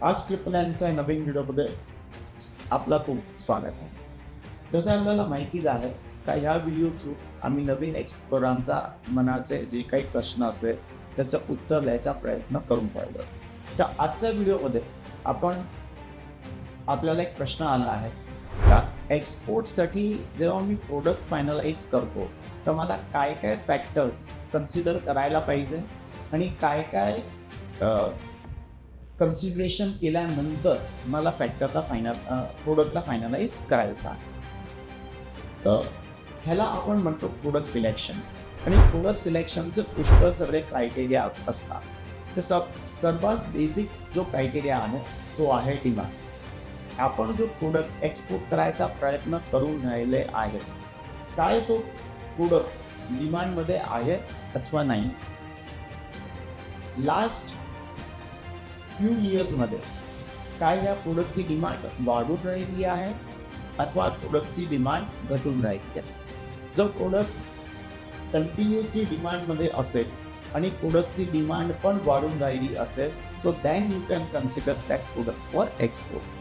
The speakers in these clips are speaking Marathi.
आज क्लिपल्यांच्या नवीन व्हिडिओमध्ये आपलं खूप स्वागत आहे. जसं आपल्याला माहिती झालं का ह्या व्हिडिओ थ्रू आम्ही नवीन एक्सप्लोरांचा मनाचे जे काही प्रश्न असेल त्याचं उत्तर द्यायचा प्रयत्न करून पाहिलं. तर आजच्या व्हिडिओमध्ये आपल्याला एक प्रश्न आला आहे का एक्सपोर्टसाठी जेव्हा मी प्रोडक्ट फायनलाइज करतो तर मला काय काय फॅक्टर्स कन्सिडर करायला पाहिजे आणि काय काय कन्सिडरेशन केल्यानंतर मला प्रोडक्टला फायनलाइज करायचा आहे. तर ह्याला आपण म्हणतो प्रोडक्ट सिलेक्शन. आणि प्रोडक्ट सिलेक्शनचे पुष्कळ सगळे क्रायटेरिया असतात. तर सर्वात बेसिक जो क्रायटेरिया आहे तो आहे डिमांड. आपण जो प्रोडक्ट एक्सपोर्ट करायचा प्रयत्न करून राहिले आहे काय तो प्रोडक्ट डिमांडमध्ये आहे अथवा नाही. लास्ट फ्यू इयर्समध्ये काय या प्रोडक्टची डिमांड वाढून राहिली आहे अथवा प्रोडक्टची डिमांड घटून राहिली आहे. जर प्रोडक्ट कंटिन्युअसली डिमांडमध्ये असेल आणि प्रोडक्टची डिमांड पण वाढून राहिली असेल तर than you can consider that product for export.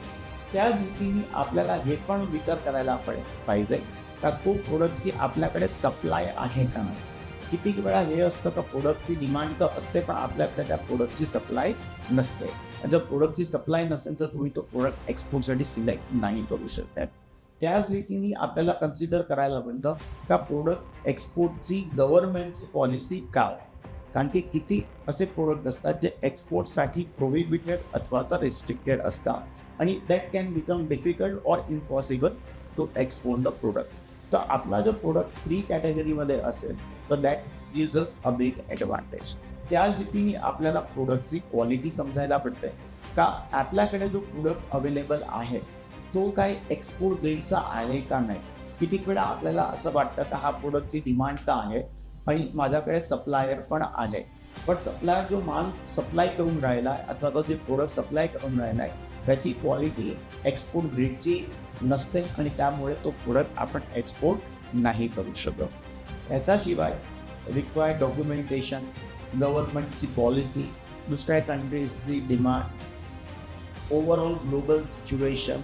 त्याच रीतीने आपल्याला हे पण विचार करायला पाहिजे का तो प्रोडक्टची आपल्याकडे सप्लाय आहे का नाही. किती वेळा हे असतं का प्रोडक्टची डिमांड तर असते पण आपल्याकडे त्या प्रोडक्टची सप्लाय नसते. जर प्रोडक्टची सप्लाय नसेल तर तुम्ही तो प्रोडक्ट एक्सपोर्टसाठी सिलेक्ट नाही करू शकता. त्याच रीतीने आपल्याला कन्सिडर करायला म्हणतं का प्रोडक्ट एक्सपोर्टची गव्हर्नमेंटची पॉलिसी काय. कारण की किती असे प्रोडक्ट असतात जे एक्सपोर्टसाठी प्रोहिबिटेड अथवा तर रिस्ट्रिक्टेड असतात आणि that can become difficult or impossible to export the product. तर आपला जो प्रोडक्ट फ्री कॅटेगरीमध्ये असेल तर that gives us a big advantage. त्याच रीतीने आपल्याला प्रोडक्टची क्वालिटी समजायला पडते का आपल्याकडे जो प्रोडक्ट अवेलेबल आहे तो काय एक्सपोर्ट ग्रेडचा आहे का नाही. कितीक वेळा आपल्याला असं वाटतं का हा प्रोडक्टची डिमांड तर आहे आणि माझ्याकडे सप्लायर पण आहे पण सप्लायर जो माल सप्लाय करून राहिला आहे अथवा तो जे प्रोडक्ट सप्लाय करून राहिला आहे त्याची क्वालिटी एक्सपोर्ट ग्रेडची नसते आणि त्यामुळे तो प्रोडक्ट आपण एक्सपोर्ट नाही करू शकत. याच्याशिवाय रिक्वायर्ड डॉक्युमेंटेशन, गव्हर्नमेंटची पॉलिसी, दुसऱ्या कंट्रीजची डिमांड, ओव्हरऑल ग्लोबल सिच्युएशन,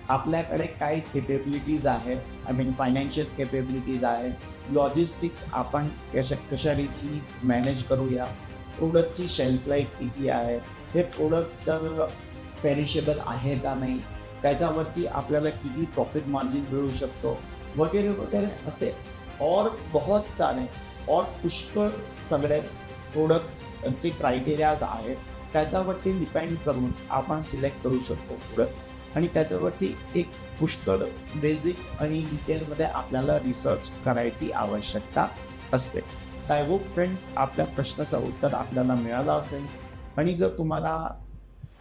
आपल्याकडे काय केपेबिलिटीज आहेत, आय मीन फायनान्शियल केपेबिलिटीज आहेत, लॉजिस्टिक्स आपण कशा रीती मॅनेज करूया, प्रोडक्टची शेल्फ लाईफ किती आहे, हे प्रोडक्ट तर पेरिशेबल आहे का नाही, त्याच्यावरती आपल्याला किती प्रॉफिट मार्जिन मिळू शकतो वगैरे वगैरे असे और बहुत सारे और पुष्कळ सगळे प्रोडक्टचे क्रायटेरियाज आहेत. त्याच्यावरती डिपेंड करून आपण सिलेक्ट करू शकतो प्रोडक्ट आणि त्याच्यावरती एक पुष्कळ बेसिक आणि डिटेलमध्ये आपल्याला रिसर्च करायची आवश्यकता असते. आय होप फ्रेंड्स आपल्या प्रश्नाचं उत्तर आपल्याला मिळालं असेल आणि जर तुम्हाला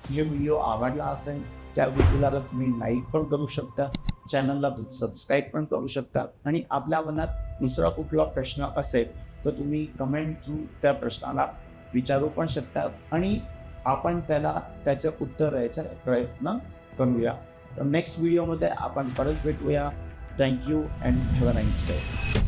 हे व्हिडिओ आवडला असेल त्या व्हिडिओला तुम्ही लाईक पण करू शकता, चॅनलला सबस्क्राईब पण करू शकता आणि आपल्या मनात दुसरा कुठला प्रश्न असेल तर तुम्ही कमेंट थ्रू त्या प्रश्नाला विचारू पण शकता आणि आपण त्याचं उत्तर द्यायचा प्रयत्न करूया. तर नेक्स्ट व्हिडिओमध्ये आपण परत भेटूया. Thank you and have a nice day.